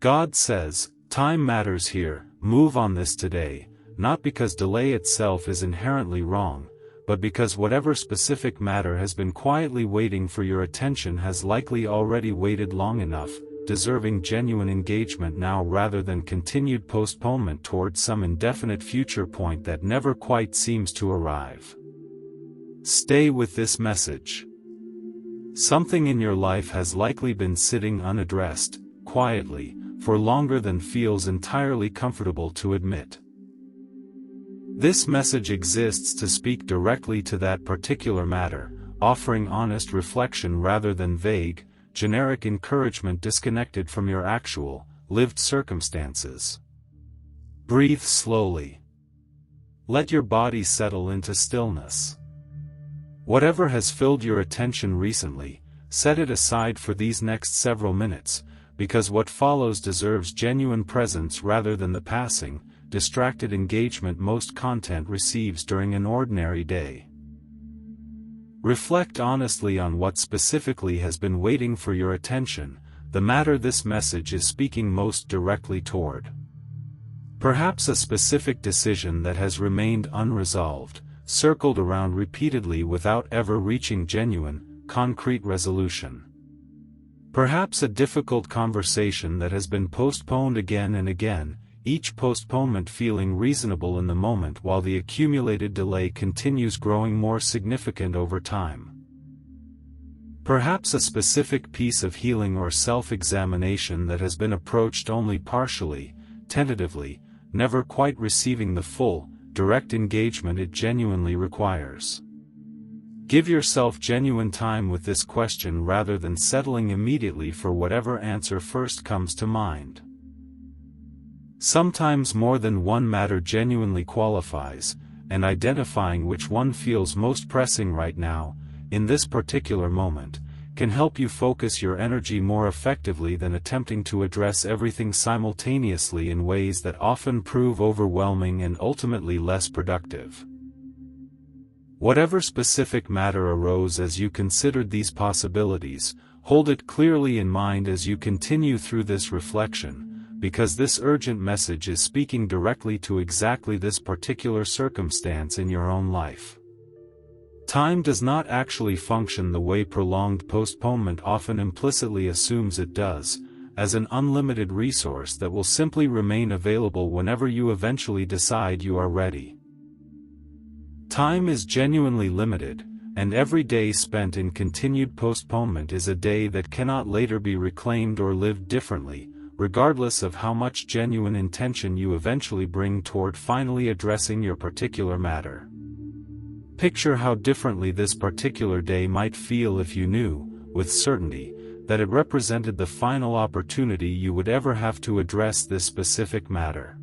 God says, time matters here, move on this today, not because delay itself is inherently wrong, but because whatever specific matter has been quietly waiting for your attention has likely already waited long enough, deserving genuine engagement now rather than continued postponement toward some indefinite future point that never quite seems to arrive. Stay with this message. Something in your life has likely been sitting unaddressed, quietly, for longer than feels entirely comfortable to admit. This message exists to speak directly to that particular matter, offering honest reflection rather than vague, generic encouragement disconnected from your actual, lived circumstances. Breathe slowly. Let your body settle into stillness. Whatever has filled your attention recently, set it aside for these next several minutes, because what follows deserves genuine presence rather than the passing, distracted engagement most content receives during an ordinary day. Reflect honestly on what specifically has been waiting for your attention, the matter this message is speaking most directly toward. Perhaps a specific decision that has remained unresolved, circled around repeatedly without ever reaching genuine, concrete resolution. Perhaps a difficult conversation that has been postponed again and again, each postponement feeling reasonable in the moment while the accumulated delay continues growing more significant over time. Perhaps a specific piece of healing or self-examination that has been approached only partially, tentatively, never quite receiving the full, direct engagement it genuinely requires. Give yourself genuine time with this question rather than settling immediately for whatever answer first comes to mind. Sometimes more than one matter genuinely qualifies, and identifying which one feels most pressing right now, in this particular moment, can help you focus your energy more effectively than attempting to address everything simultaneously in ways that often prove overwhelming and ultimately less productive. Whatever specific matter arose as you considered these possibilities, hold it clearly in mind as you continue through this reflection, because this urgent message is speaking directly to exactly this particular circumstance in your own life. Time does not actually function the way prolonged postponement often implicitly assumes it does, as an unlimited resource that will simply remain available whenever you eventually decide you are ready. Time is genuinely limited, and every day spent in continued postponement is a day that cannot later be reclaimed or lived differently, regardless of how much genuine intention you eventually bring toward finally addressing your particular matter. Picture how differently this particular day might feel if you knew, with certainty, that it represented the final opportunity you would ever have to address this specific matter.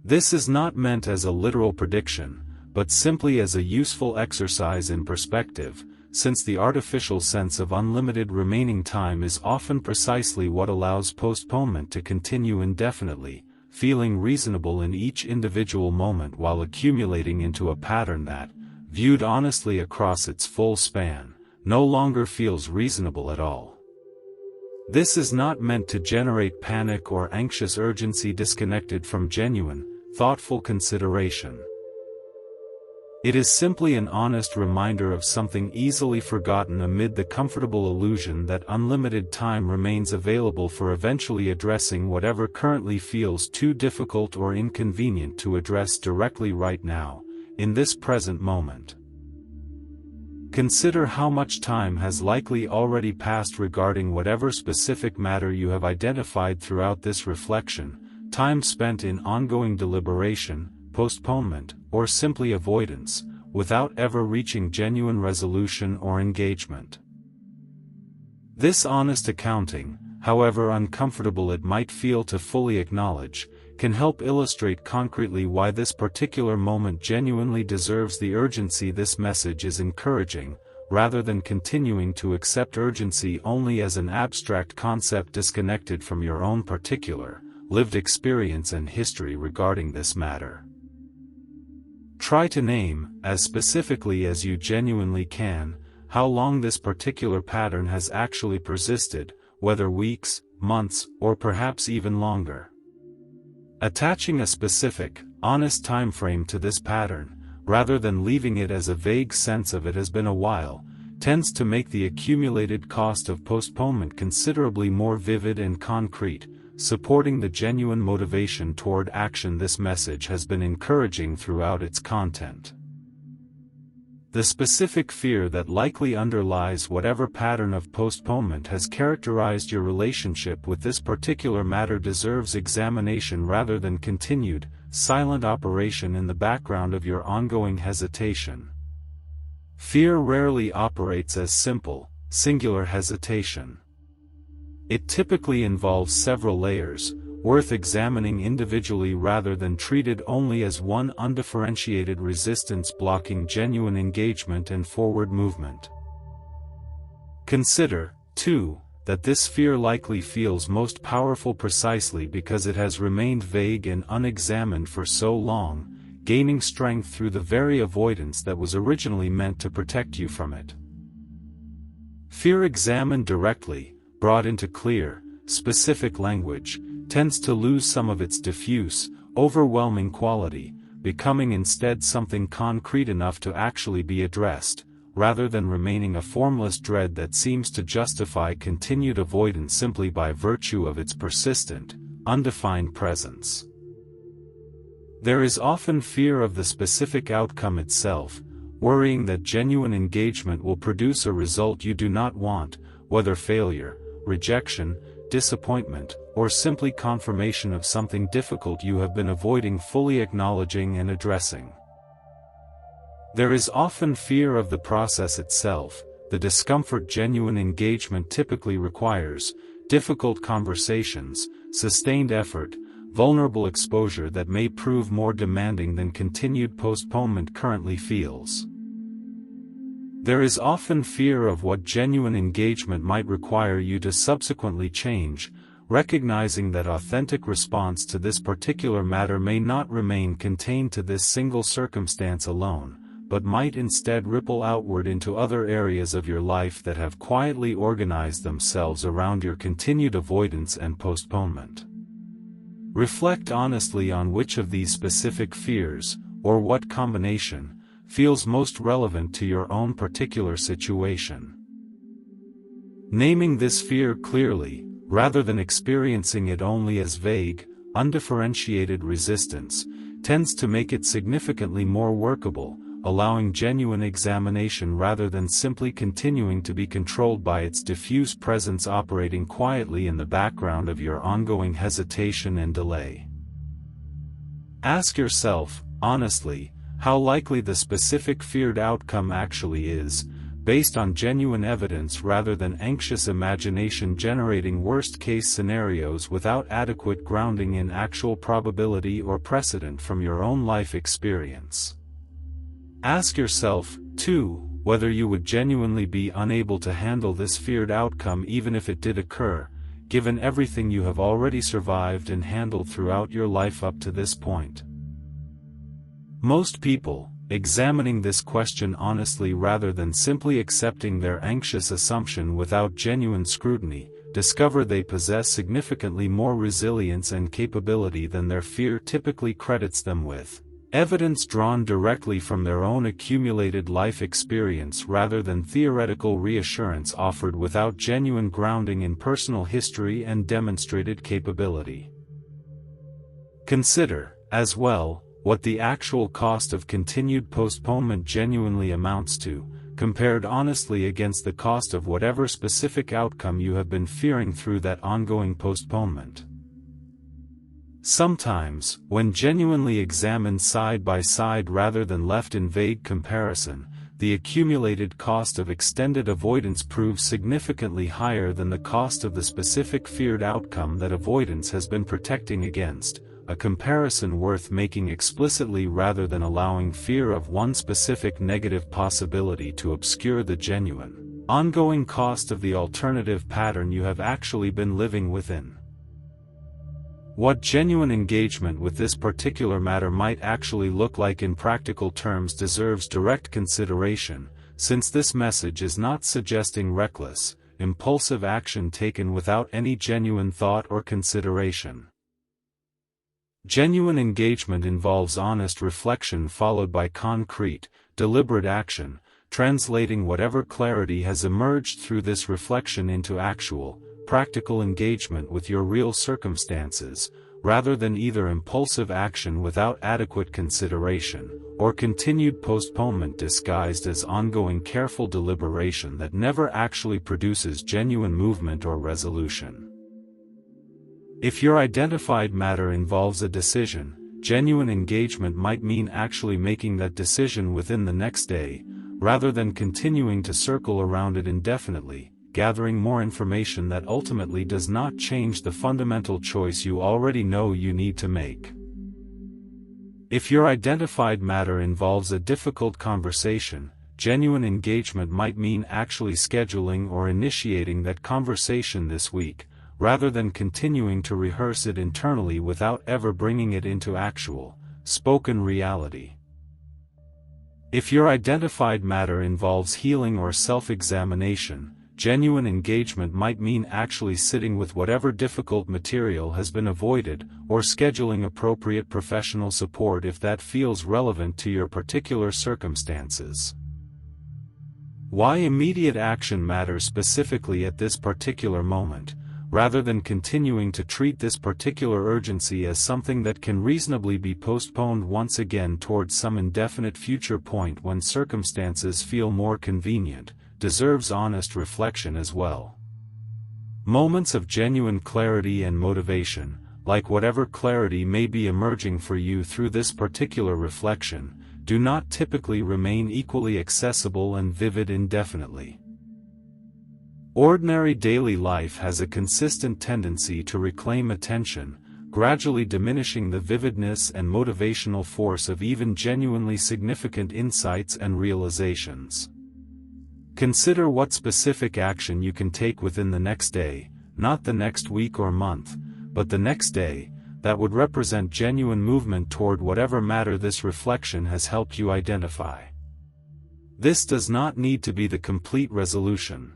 This is not meant as a literal prediction, but simply as a useful exercise in perspective, since the artificial sense of unlimited remaining time is often precisely what allows postponement to continue indefinitely, feeling reasonable in each individual moment while accumulating into a pattern that, viewed honestly across its full span, no longer feels reasonable at all. This is not meant to generate panic or anxious urgency disconnected from genuine, thoughtful consideration. It is simply an honest reminder of something easily forgotten amid the comfortable illusion that unlimited time remains available for eventually addressing whatever currently feels too difficult or inconvenient to address directly right now, in this present moment. Consider how much time has likely already passed regarding whatever specific matter you have identified throughout this reflection, time spent in ongoing deliberation, postponement, or simply avoidance, without ever reaching genuine resolution or engagement. This honest accounting, however uncomfortable it might feel to fully acknowledge, can help illustrate concretely why this particular moment genuinely deserves the urgency this message is encouraging, rather than continuing to accept urgency only as an abstract concept disconnected from your own particular, lived experience and history regarding this matter. Try to name, as specifically as you genuinely can, how long this particular pattern has actually persisted, whether weeks, months, or perhaps even longer. Attaching a specific, honest time frame to this pattern, rather than leaving it as a vague sense of it has been a while, tends to make the accumulated cost of postponement considerably more vivid and concrete, supporting the genuine motivation toward action this message has been encouraging throughout its content. The specific fear that likely underlies whatever pattern of postponement has characterized your relationship with this particular matter deserves examination rather than continued, silent operation in the background of your ongoing hesitation. Fear rarely operates as simple, singular hesitation. It typically involves several layers, worth examining individually rather than treated only as one undifferentiated resistance blocking genuine engagement and forward movement. Consider, too, that this fear likely feels most powerful precisely because it has remained vague and unexamined for so long, gaining strength through the very avoidance that was originally meant to protect you from it. Fear examined directly, brought into clear, specific language, tends to lose some of its diffuse, overwhelming quality, becoming instead something concrete enough to actually be addressed, rather than remaining a formless dread that seems to justify continued avoidance simply by virtue of its persistent, undefined presence. There is often fear of the specific outcome itself, worrying that genuine engagement will produce a result you do not want, whether failure, rejection, disappointment, or simply confirmation of something difficult you have been avoiding fully acknowledging and addressing. There is often fear of the process itself, the discomfort genuine engagement typically requires, difficult conversations, sustained effort, vulnerable exposure that may prove more demanding than continued postponement currently feels. There is often fear of what genuine engagement might require you to subsequently change, recognizing that authentic response to this particular matter may not remain contained to this single circumstance alone, but might instead ripple outward into other areas of your life that have quietly organized themselves around your continued avoidance and postponement. Reflect honestly on which of these specific fears, or what combination, feels most relevant to your own particular situation. Naming this fear clearly, rather than experiencing it only as vague, undifferentiated resistance, tends to make it significantly more workable, allowing genuine examination rather than simply continuing to be controlled by its diffuse presence operating quietly in the background of your ongoing hesitation and delay. Ask yourself, honestly, how likely the specific feared outcome actually is, based on genuine evidence rather than anxious imagination generating worst-case scenarios without adequate grounding in actual probability or precedent from your own life experience. Ask yourself, too, whether you would genuinely be unable to handle this feared outcome even if it did occur, given everything you have already survived and handled throughout your life up to this point. Most people, examining this question honestly rather than simply accepting their anxious assumption without genuine scrutiny, discover they possess significantly more resilience and capability than their fear typically credits them with. Evidence drawn directly from their own accumulated life experience rather than theoretical reassurance offered without genuine grounding in personal history and demonstrated capability. Consider, as well, what the actual cost of continued postponement genuinely amounts to, compared honestly against the cost of whatever specific outcome you have been fearing through that ongoing postponement. Sometimes, when genuinely examined side by side rather than left in vague comparison, the accumulated cost of extended avoidance proves significantly higher than the cost of the specific feared outcome that avoidance has been protecting against, a comparison worth making explicitly rather than allowing fear of one specific negative possibility to obscure the genuine, ongoing cost of the alternative pattern you have actually been living within. What genuine engagement with this particular matter might actually look like in practical terms deserves direct consideration, since this message is not suggesting reckless, impulsive action taken without any genuine thought or consideration. Genuine engagement involves honest reflection followed by concrete, deliberate action, translating whatever clarity has emerged through this reflection into actual, practical engagement with your real circumstances, rather than either impulsive action without adequate consideration, or continued postponement disguised as ongoing careful deliberation that never actually produces genuine movement or resolution. If your identified matter involves a decision, genuine engagement might mean actually making that decision within the next day, rather than continuing to circle around it indefinitely, gathering more information that ultimately does not change the fundamental choice you already know you need to make. If your identified matter involves a difficult conversation, genuine engagement might mean actually scheduling or initiating that conversation this week, rather than continuing to rehearse it internally without ever bringing it into actual, spoken reality. If your identified matter involves healing or self-examination, genuine engagement might mean actually sitting with whatever difficult material has been avoided, or scheduling appropriate professional support if that feels relevant to your particular circumstances. Why immediate action matters specifically at this particular moment, rather than continuing to treat this particular urgency as something that can reasonably be postponed once again towards some indefinite future point when circumstances feel more convenient, deserves honest reflection as well. Moments of genuine clarity and motivation, like whatever clarity may be emerging for you through this particular reflection, do not typically remain equally accessible and vivid indefinitely. Ordinary daily life has a consistent tendency to reclaim attention, gradually diminishing the vividness and motivational force of even genuinely significant insights and realizations. Consider what specific action you can take within the next day, not the next week or month, but the next day, that would represent genuine movement toward whatever matter this reflection has helped you identify. This does not need to be the complete resolution.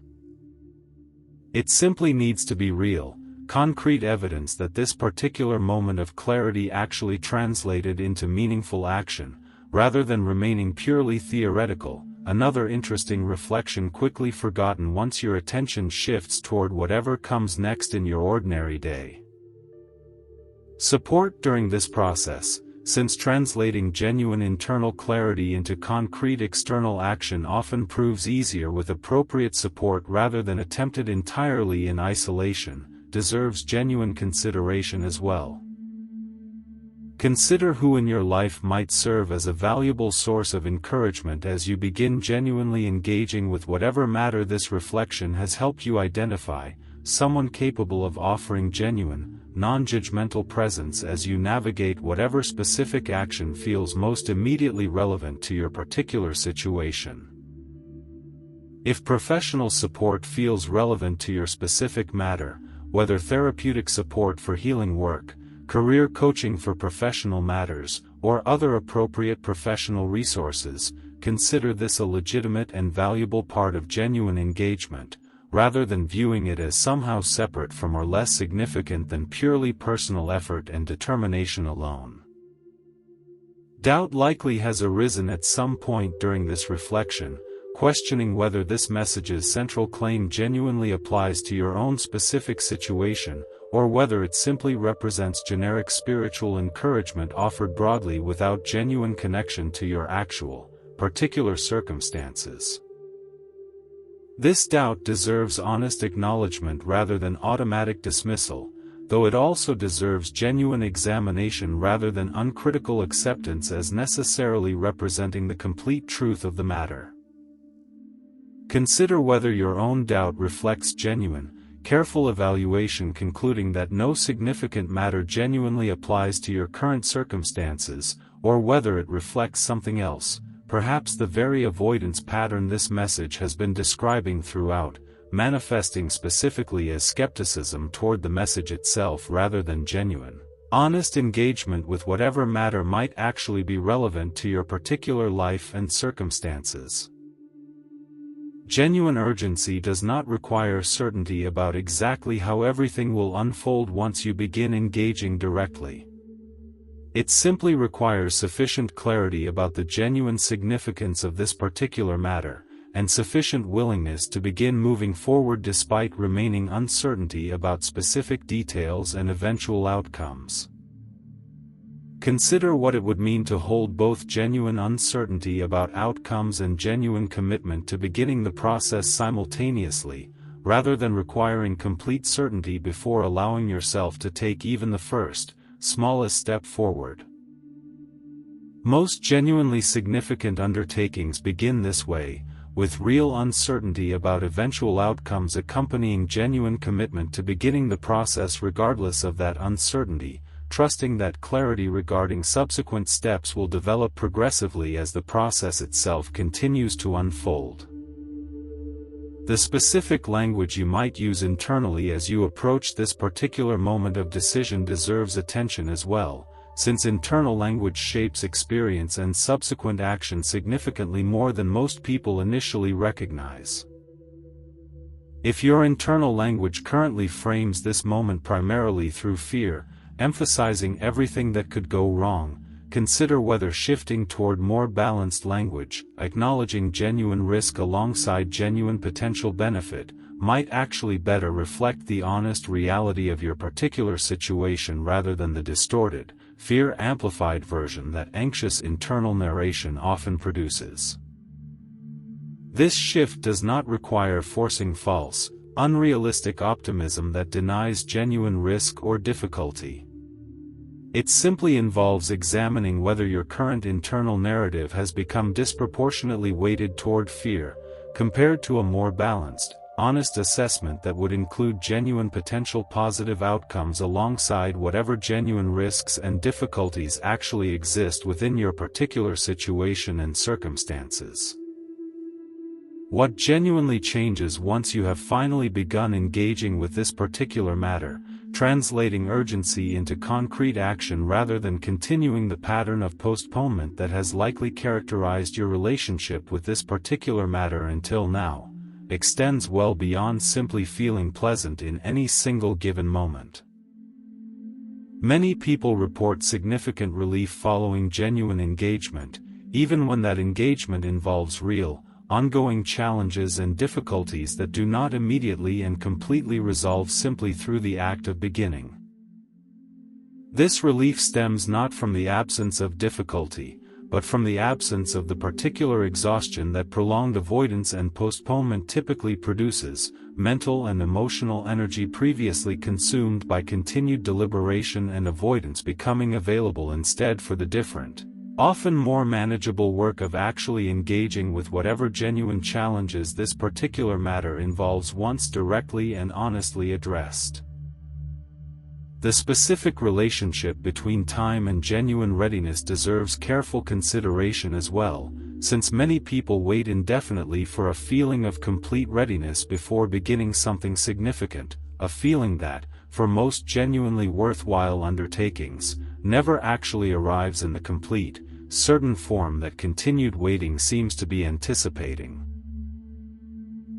It simply needs to be real, concrete evidence that this particular moment of clarity actually translated into meaningful action, rather than remaining purely theoretical, another interesting reflection quickly forgotten once your attention shifts toward whatever comes next in your ordinary day. Support during this process, since translating genuine internal clarity into concrete external action often proves easier with appropriate support rather than attempted entirely in isolation, deserves genuine consideration as well. Consider who in your life might serve as a valuable source of encouragement as you begin genuinely engaging with whatever matter this reflection has helped you identify, someone capable of offering genuine, non-judgmental presence as you navigate whatever specific action feels most immediately relevant to your particular situation. If professional support feels relevant to your specific matter, whether therapeutic support for healing work, career coaching for professional matters, or other appropriate professional resources, consider this a legitimate and valuable part of genuine engagement, rather than viewing it as somehow separate from or less significant than purely personal effort and determination alone. Doubt likely has arisen at some point during this reflection, questioning whether this message's central claim genuinely applies to your own specific situation, or whether it simply represents generic spiritual encouragement offered broadly without genuine connection to your actual, particular circumstances. This doubt deserves honest acknowledgement rather than automatic dismissal, though it also deserves genuine examination rather than uncritical acceptance as necessarily representing the complete truth of the matter. Consider whether your own doubt reflects genuine, careful evaluation concluding that no significant matter genuinely applies to your current circumstances, or whether it reflects something else, perhaps the very avoidance pattern this message has been describing throughout, manifesting specifically as skepticism toward the message itself rather than genuine, honest engagement with whatever matter might actually be relevant to your particular life and circumstances. Genuine urgency does not require certainty about exactly how everything will unfold once you begin engaging directly. It simply requires sufficient clarity about the genuine significance of this particular matter, and sufficient willingness to begin moving forward despite remaining uncertainty about specific details and eventual outcomes. Consider what it would mean to hold both genuine uncertainty about outcomes and genuine commitment to beginning the process simultaneously, rather than requiring complete certainty before allowing yourself to take even the first, smallest step forward. Most genuinely significant undertakings begin this way, with real uncertainty about eventual outcomes accompanying genuine commitment to beginning the process regardless of that uncertainty, trusting that clarity regarding subsequent steps will develop progressively as the process itself continues to unfold. The specific language you might use internally as you approach this particular moment of decision deserves attention as well, since internal language shapes experience and subsequent action significantly more than most people initially recognize. If your internal language currently frames this moment primarily through fear, emphasizing everything that could go wrong, consider whether shifting toward more balanced language, acknowledging genuine risk alongside genuine potential benefit, might actually better reflect the honest reality of your particular situation rather than the distorted, fear-amplified version that anxious internal narration often produces. This shift does not require forcing false, unrealistic optimism that denies genuine risk or difficulty. It simply involves examining whether your current internal narrative has become disproportionately weighted toward fear, compared to a more balanced, honest assessment that would include genuine potential positive outcomes alongside whatever genuine risks and difficulties actually exist within your particular situation and circumstances. What genuinely changes once you have finally begun engaging with this particular matter, translating urgency into concrete action rather than continuing the pattern of postponement that has likely characterized your relationship with this particular matter until now, extends well beyond simply feeling pleasant in any single given moment. Many people report significant relief following genuine engagement, even when that engagement involves real, ongoing challenges and difficulties that do not immediately and completely resolve simply through the act of beginning. This relief stems not from the absence of difficulty, but from the absence of the particular exhaustion that prolonged avoidance and postponement typically produces, mental and emotional energy previously consumed by continued deliberation and avoidance becoming available instead for the different, often more manageable work of actually engaging with whatever genuine challenges this particular matter involves once directly and honestly addressed. The specific relationship between time and genuine readiness deserves careful consideration as well, since many people wait indefinitely for a feeling of complete readiness before beginning something significant, a feeling that, for most genuinely worthwhile undertakings, never actually arrives in the complete, certain form that continued waiting seems to be anticipating.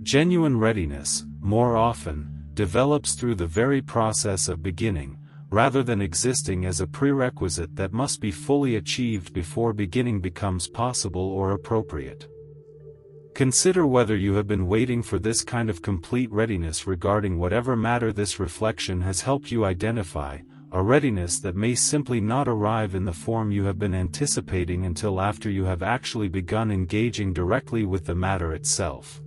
Genuine readiness, more often, develops through the very process of beginning, rather than existing as a prerequisite that must be fully achieved before beginning becomes possible or appropriate. Consider whether you have been waiting for this kind of complete readiness regarding whatever matter this reflection has helped you identify, a readiness that may simply not arrive in the form you have been anticipating until after you have actually begun engaging directly with the matter itself.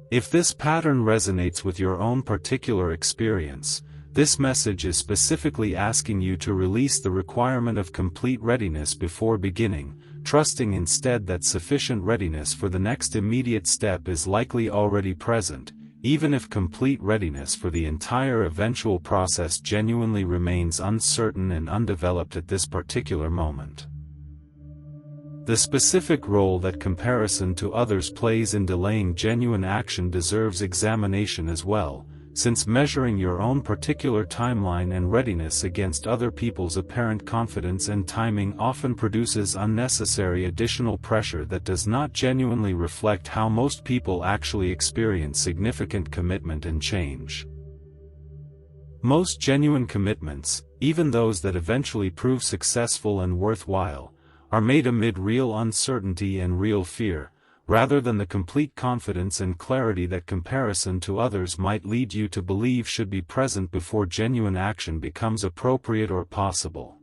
If this pattern resonates with your own particular experience, this message is specifically asking you to release the requirement of complete readiness before beginning, trusting instead that sufficient readiness for the next immediate step is likely already present, even if complete readiness for the entire eventual process genuinely remains uncertain and undeveloped at this particular moment. The specific role that comparison to others plays in delaying genuine action deserves examination as well, since measuring your own particular timeline and readiness against other people's apparent confidence and timing often produces unnecessary additional pressure that does not genuinely reflect how most people actually experience significant commitment and change. Most genuine commitments, even those that eventually prove successful and worthwhile, are made amid real uncertainty and real fear, rather than the complete confidence and clarity that comparison to others might lead you to believe should be present before genuine action becomes appropriate or possible.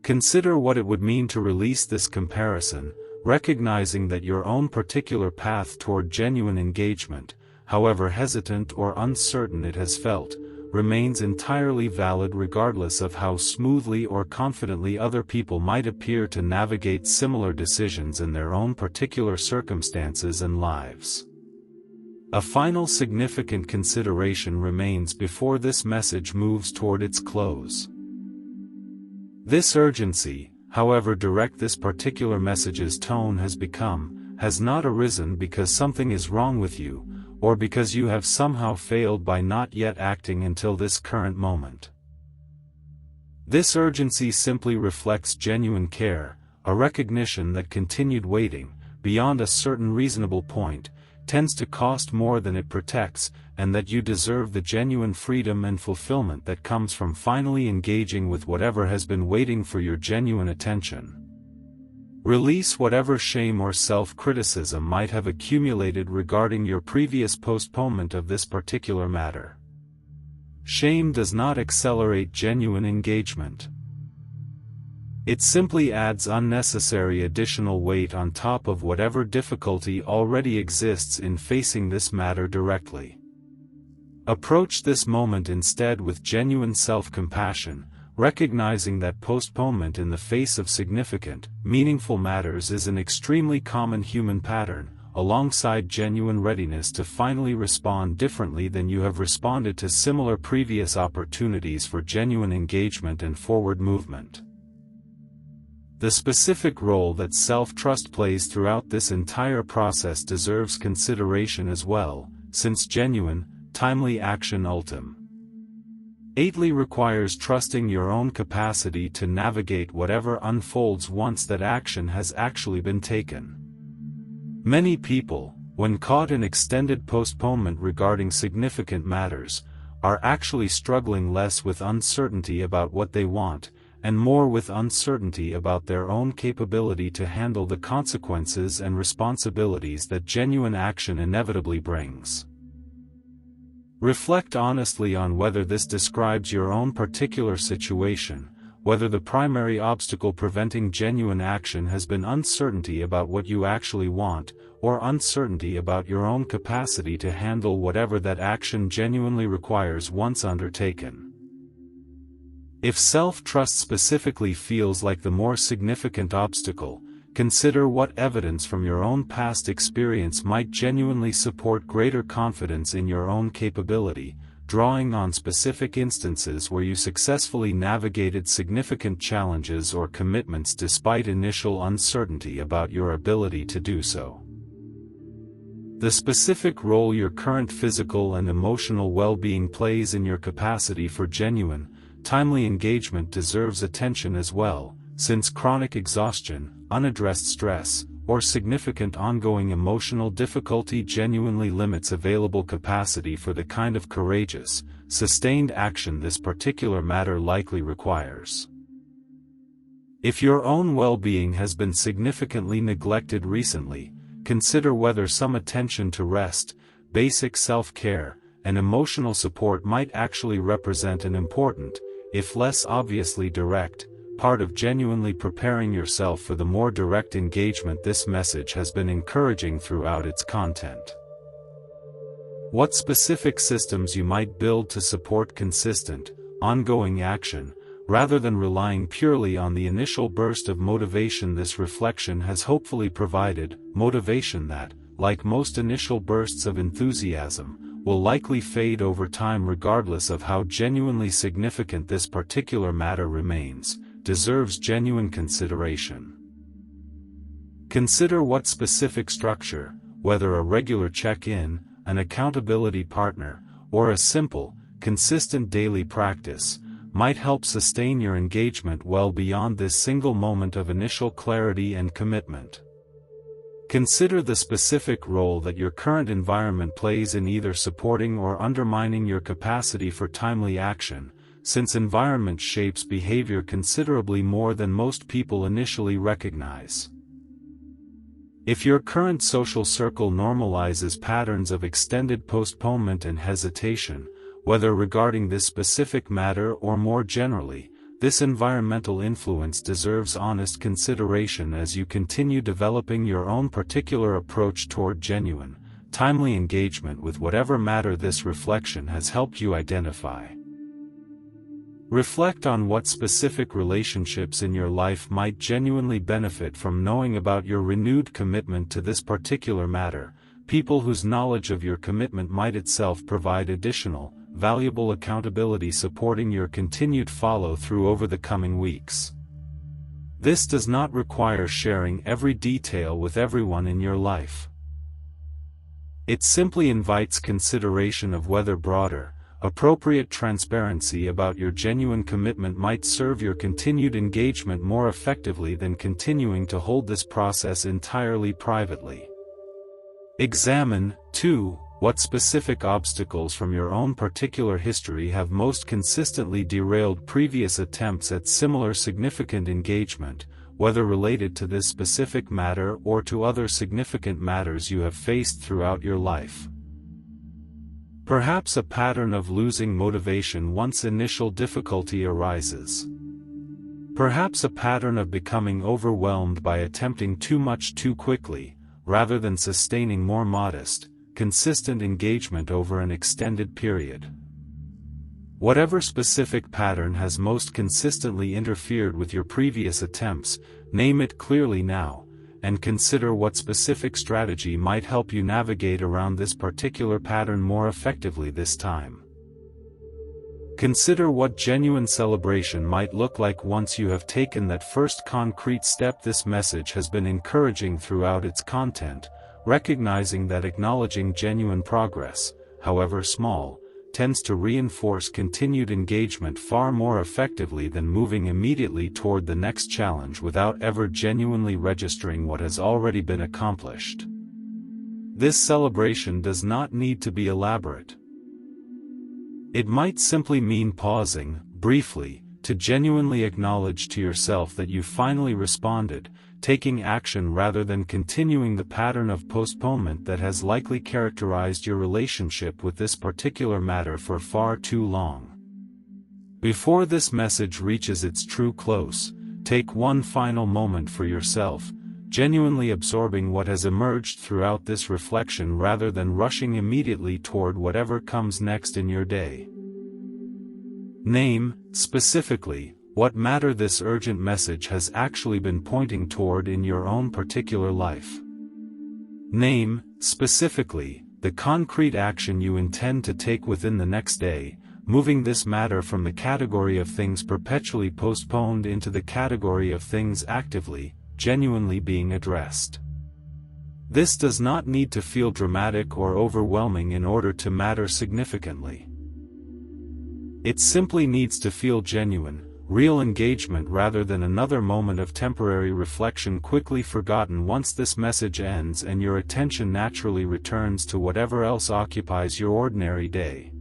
Consider what it would mean to release this comparison, recognizing that your own particular path toward genuine engagement, however hesitant or uncertain it has felt, remains entirely valid regardless of how smoothly or confidently other people might appear to navigate similar decisions in their own particular circumstances and lives. A final significant consideration remains before this message moves toward its close. This urgency, however direct this particular message's tone has become, has not arisen because something is wrong with you, or because you have somehow failed by not yet acting until this current moment. This urgency simply reflects genuine care, a recognition that continued waiting, beyond a certain reasonable point, tends to cost more than it protects, and that you deserve the genuine freedom and fulfillment that comes from finally engaging with whatever has been waiting for your genuine attention. Release whatever shame or self-criticism might have accumulated regarding your previous postponement of this particular matter. Shame does not accelerate genuine engagement. It simply adds unnecessary additional weight on top of whatever difficulty already exists in facing this matter directly. Approach this moment instead with genuine self-compassion, recognizing that postponement in the face of significant, meaningful matters is an extremely common human pattern, alongside genuine readiness to finally respond differently than you have responded to similar previous opportunities for genuine engagement and forward movement. The specific role that self-trust plays throughout this entire process deserves consideration as well, since genuine, timely action ultimately requires trusting your own capacity to navigate whatever unfolds once that action has actually been taken. Many people, when caught in extended postponement regarding significant matters, are actually struggling less with uncertainty about what they want, and more with uncertainty about their own capability to handle the consequences and responsibilities that genuine action inevitably brings. Reflect honestly on whether this describes your own particular situation, whether the primary obstacle preventing genuine action has been uncertainty about what you actually want, or uncertainty about your own capacity to handle whatever that action genuinely requires once undertaken. If self-trust specifically feels like the more significant obstacle, consider what evidence from your own past experience might genuinely support greater confidence in your own capability, drawing on specific instances where you successfully navigated significant challenges or commitments despite initial uncertainty about your ability to do so. The specific role your current physical and emotional well-being plays in your capacity for genuine, timely engagement deserves attention as well, since chronic exhaustion, unaddressed stress, or significant ongoing emotional difficulty genuinely limits available capacity for the kind of courageous, sustained action this particular matter likely requires. If your own well-being has been significantly neglected recently, consider whether some attention to rest, basic self-care, and emotional support might actually represent an important, if less obviously direct, part of genuinely preparing yourself for the more direct engagement this message has been encouraging throughout its content. What specific systems you might build to support consistent, ongoing action, rather than relying purely on the initial burst of motivation this reflection has hopefully provided, motivation that, like most initial bursts of enthusiasm, will likely fade over time regardless of how genuinely significant this particular matter remains, deserves genuine consideration. Consider what specific structure, whether a regular check-in, an accountability partner, or a simple, consistent daily practice, might help sustain your engagement well beyond this single moment of initial clarity and commitment. Consider the specific role that your current environment plays in either supporting or undermining your capacity for timely action, since environment shapes behavior considerably more than most people initially recognize. If your current social circle normalizes patterns of extended postponement and hesitation, whether regarding this specific matter or more generally, this environmental influence deserves honest consideration as you continue developing your own particular approach toward genuine, timely engagement with whatever matter this reflection has helped you identify. Reflect on what specific relationships in your life might genuinely benefit from knowing about your renewed commitment to this particular matter, people whose knowledge of your commitment might itself provide additional, valuable accountability supporting your continued follow-through over the coming weeks. This does not require sharing every detail with everyone in your life. It simply invites consideration of whether broader, appropriate transparency about your genuine commitment might serve your continued engagement more effectively than continuing to hold this process entirely privately. Examine, too, what specific obstacles from your own particular history have most consistently derailed previous attempts at similar significant engagement, whether related to this specific matter or to other significant matters you have faced throughout your life. Perhaps a pattern of losing motivation once initial difficulty arises. Perhaps a pattern of becoming overwhelmed by attempting too much too quickly, rather than sustaining more modest, consistent engagement over an extended period. Whatever specific pattern has most consistently interfered with your previous attempts, name it clearly now, and consider what specific strategy might help you navigate around this particular pattern more effectively this time. Consider what genuine celebration might look like once you have taken that first concrete step. This message has been encouraging throughout its content, recognizing that acknowledging genuine progress, however small, tends to reinforce continued engagement far more effectively than moving immediately toward the next challenge without ever genuinely registering what has already been accomplished. This celebration does not need to be elaborate. It might simply mean pausing, briefly, to genuinely acknowledge to yourself that you finally responded, taking action rather than continuing the pattern of postponement that has likely characterized your relationship with this particular matter for far too long. Before this message reaches its true close, take one final moment for yourself, genuinely absorbing what has emerged throughout this reflection rather than rushing immediately toward whatever comes next in your day. Name, specifically, what matter this urgent message has actually been pointing toward in your own particular life. Name, specifically, the concrete action you intend to take within the next day, moving this matter from the category of things perpetually postponed into the category of things actively, genuinely being addressed. This does not need to feel dramatic or overwhelming in order to matter significantly. It simply needs to feel genuine, real engagement rather than another moment of temporary reflection quickly forgotten once this message ends and your attention naturally returns to whatever else occupies your ordinary day.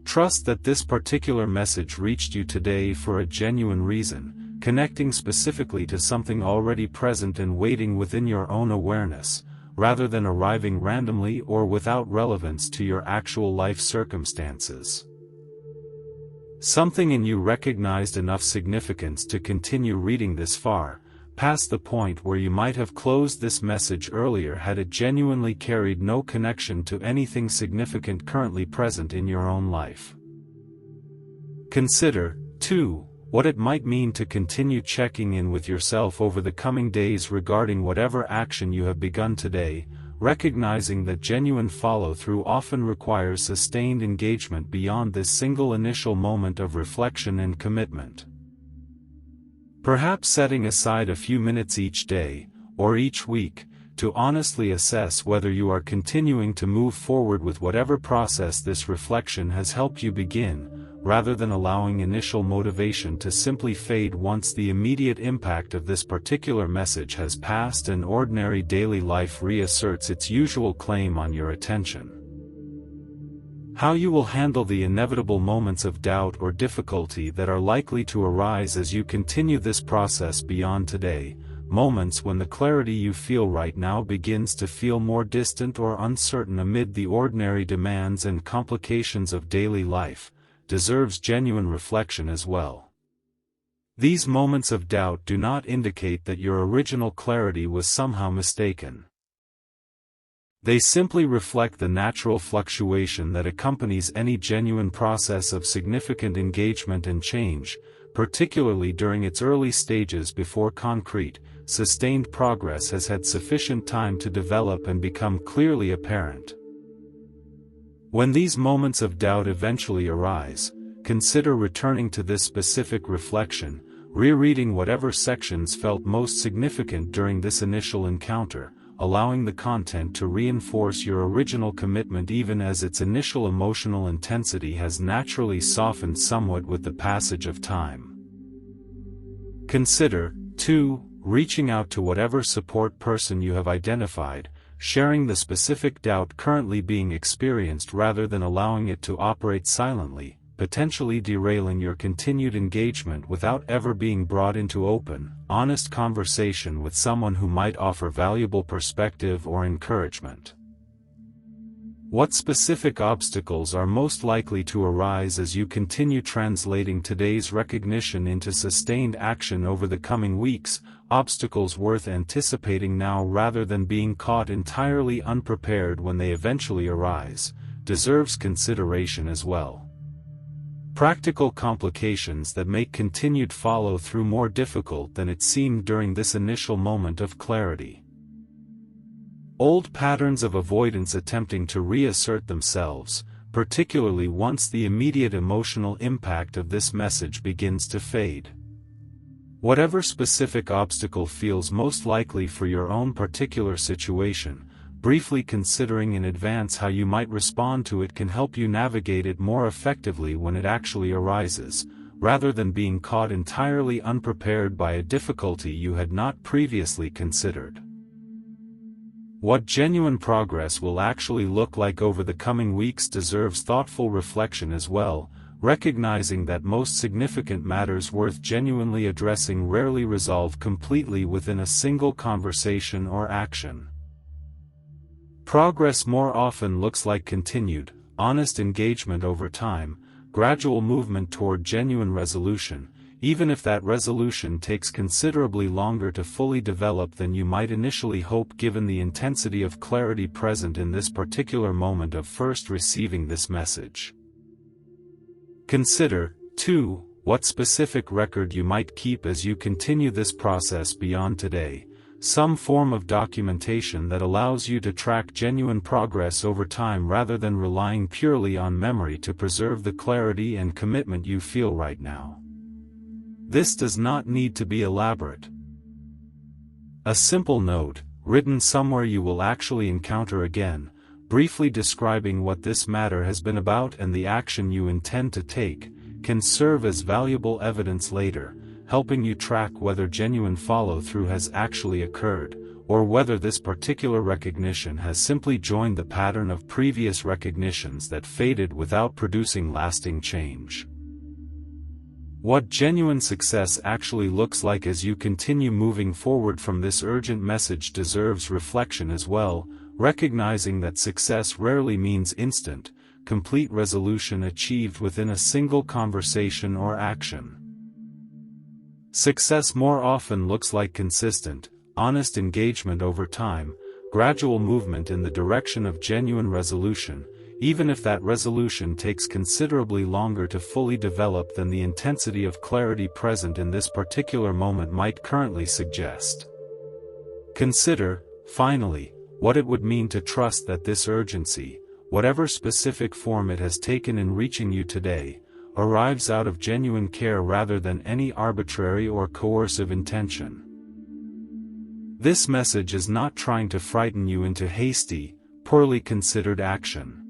Trust that this particular message reached you today for a genuine reason, connecting specifically to something already present and waiting within your own awareness, rather than arriving randomly or without relevance to your actual life circumstances. Something in you recognized enough significance to continue reading this far, past the point where you might have closed this message earlier had it genuinely carried no connection to anything significant currently present in your own life. Consider, too, what it might mean to continue checking in with yourself over the coming days regarding whatever action you have begun today, recognizing that genuine follow-through often requires sustained engagement beyond this single initial moment of reflection and commitment. Perhaps setting aside a few minutes each day, or each week, to honestly assess whether you are continuing to move forward with whatever process this reflection has helped you begin, rather than allowing initial motivation to simply fade once the immediate impact of this particular message has passed and ordinary daily life reasserts its usual claim on your attention. How you will handle the inevitable moments of doubt or difficulty that are likely to arise as you continue this process beyond today, moments when the clarity you feel right now begins to feel more distant or uncertain amid the ordinary demands and complications of daily life, deserves genuine reflection as well. These moments of doubt do not indicate that your original clarity was somehow mistaken. They simply reflect the natural fluctuation that accompanies any genuine process of significant engagement and change, particularly during its early stages before concrete, sustained progress has had sufficient time to develop and become clearly apparent. When these moments of doubt eventually arise, consider returning to this specific reflection, rereading whatever sections felt most significant during this initial encounter, allowing the content to reinforce your original commitment even as its initial emotional intensity has naturally softened somewhat with the passage of time. Consider, too, reaching out to whatever support person you have identified, sharing the specific doubt currently being experienced rather than allowing it to operate silently, potentially derailing your continued engagement without ever being brought into open, honest conversation with someone who might offer valuable perspective or encouragement. What specific obstacles are most likely to arise as you continue translating today's recognition into sustained action over the coming weeks, obstacles worth anticipating now rather than being caught entirely unprepared when they eventually arise, deserves consideration as well. Practical complications that make continued follow-through more difficult than it seemed during this initial moment of clarity. Old patterns of avoidance attempting to reassert themselves, particularly once the immediate emotional impact of this message begins to fade. Whatever specific obstacle feels most likely for your own particular situation, briefly considering in advance how you might respond to it can help you navigate it more effectively when it actually arises, rather than being caught entirely unprepared by a difficulty you had not previously considered. What genuine progress will actually look like over the coming weeks deserves thoughtful reflection as well, recognizing that most significant matters worth genuinely addressing rarely resolve completely within a single conversation or action. Progress more often looks like continued, honest engagement over time, gradual movement toward genuine resolution, even if that resolution takes considerably longer to fully develop than you might initially hope given the intensity of clarity present in this particular moment of first receiving this message. Consider, too, what specific record you might keep as you continue this process beyond today, some form of documentation that allows you to track genuine progress over time rather than relying purely on memory to preserve the clarity and commitment you feel right now. This does not need to be elaborate. A simple note, written somewhere you will actually encounter again, briefly describing what this matter has been about and the action you intend to take, can serve as valuable evidence later, helping you track whether genuine follow-through has actually occurred, or whether this particular recognition has simply joined the pattern of previous recognitions that faded without producing lasting change. What genuine success actually looks like as you continue moving forward from this urgent message deserves reflection as well, recognizing that success rarely means instant, complete resolution achieved within a single conversation or action. Success more often looks like consistent, honest engagement over time, gradual movement in the direction of genuine resolution, even if that resolution takes considerably longer to fully develop than the intensity of clarity present in this particular moment might currently suggest. Consider, finally, what it would mean to trust that this urgency, whatever specific form it has taken in reaching you today, arrives out of genuine care rather than any arbitrary or coercive intention. This message is not trying to frighten you into hasty, poorly considered action.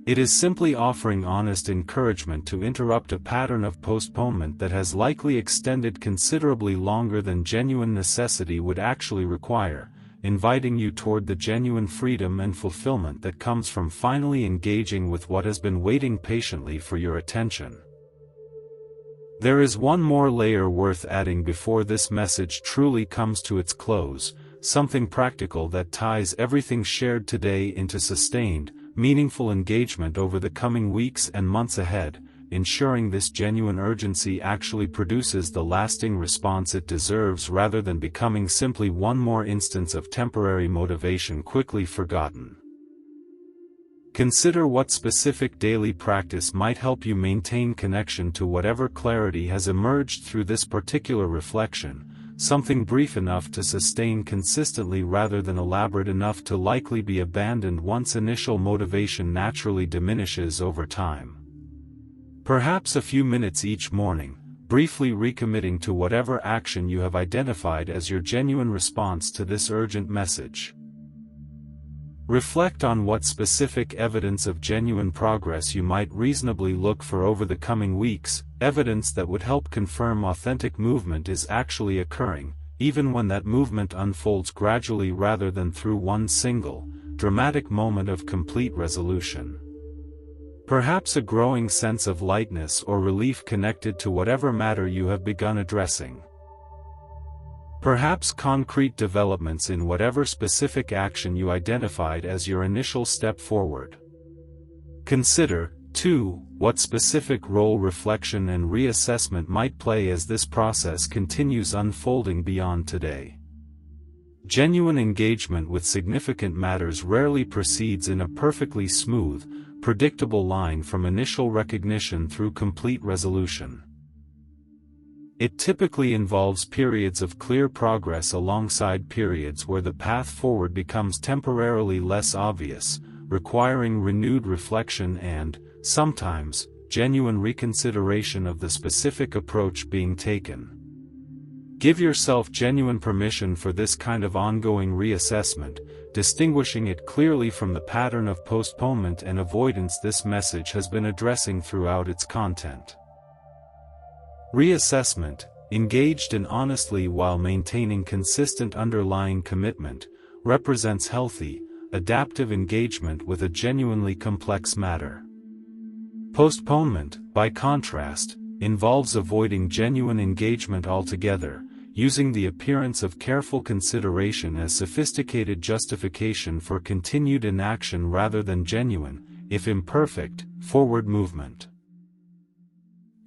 It is simply offering honest encouragement to interrupt a pattern of postponement that has likely extended considerably longer than genuine necessity would actually require, inviting you toward the genuine freedom and fulfillment that comes from finally engaging with what has been waiting patiently for your attention. There is one more layer worth adding before this message truly comes to its close, something practical that ties everything shared today into sustained, meaningful engagement over the coming weeks and months ahead, ensuring this genuine urgency actually produces the lasting response it deserves rather than becoming simply one more instance of temporary motivation quickly forgotten. Consider what specific daily practice might help you maintain connection to whatever clarity has emerged through this particular reflection, something brief enough to sustain consistently rather than elaborate enough to likely be abandoned once initial motivation naturally diminishes over time. Perhaps a few minutes each morning, briefly recommitting to whatever action you have identified as your genuine response to this urgent message. Reflect on what specific evidence of genuine progress you might reasonably look for over the coming weeks, evidence that would help confirm authentic movement is actually occurring, even when that movement unfolds gradually rather than through one single, dramatic moment of complete resolution. Perhaps a growing sense of lightness or relief connected to whatever matter you have begun addressing. Perhaps concrete developments in whatever specific action you identified as your initial step forward. Consider, too, what specific role reflection and reassessment might play as this process continues unfolding beyond today. Genuine engagement with significant matters rarely proceeds in a perfectly smooth, predictable line from initial recognition through complete resolution. It typically involves periods of clear progress alongside periods where the path forward becomes temporarily less obvious, requiring renewed reflection and, sometimes, genuine reconsideration of the specific approach being taken. Give yourself genuine permission for this kind of ongoing reassessment, distinguishing it clearly from the pattern of postponement and avoidance this message has been addressing throughout its content. Reassessment, engaged in honestly while maintaining consistent underlying commitment, represents healthy, adaptive engagement with a genuinely complex matter. Postponement, by contrast, involves avoiding genuine engagement altogether, using the appearance of careful consideration as sophisticated justification for continued inaction rather than genuine, if imperfect, forward movement.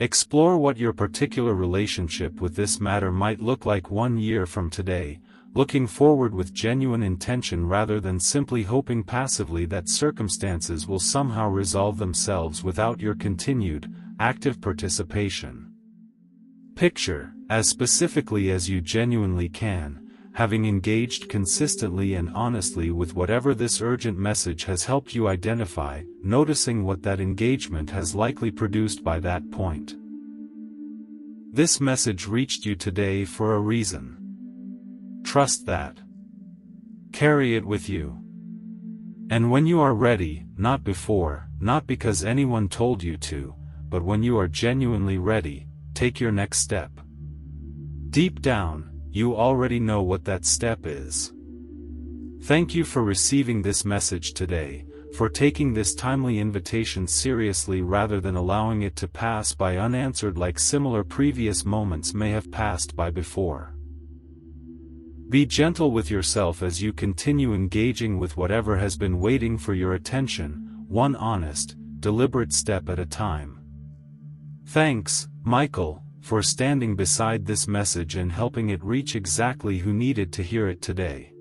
Explore what your particular relationship with this matter might look like 1 year from today, looking forward with genuine intention rather than simply hoping passively that circumstances will somehow resolve themselves without your continued, active participation. Picture, as specifically as you genuinely can, having engaged consistently and honestly with whatever this urgent message has helped you identify, noticing what that engagement has likely produced by that point. This message reached you today for a reason. Trust that. Carry it with you. And when you are ready, not before, not because anyone told you to, but when you are genuinely ready, take your next step. Deep down, you already know what that step is. Thank you for receiving this message today, for taking this timely invitation seriously rather than allowing it to pass by unanswered like similar previous moments may have passed by before. Be gentle with yourself as you continue engaging with whatever has been waiting for your attention, one honest, deliberate step at a time. Thanks, Michael, for standing beside this message and helping it reach exactly who needed to hear it today.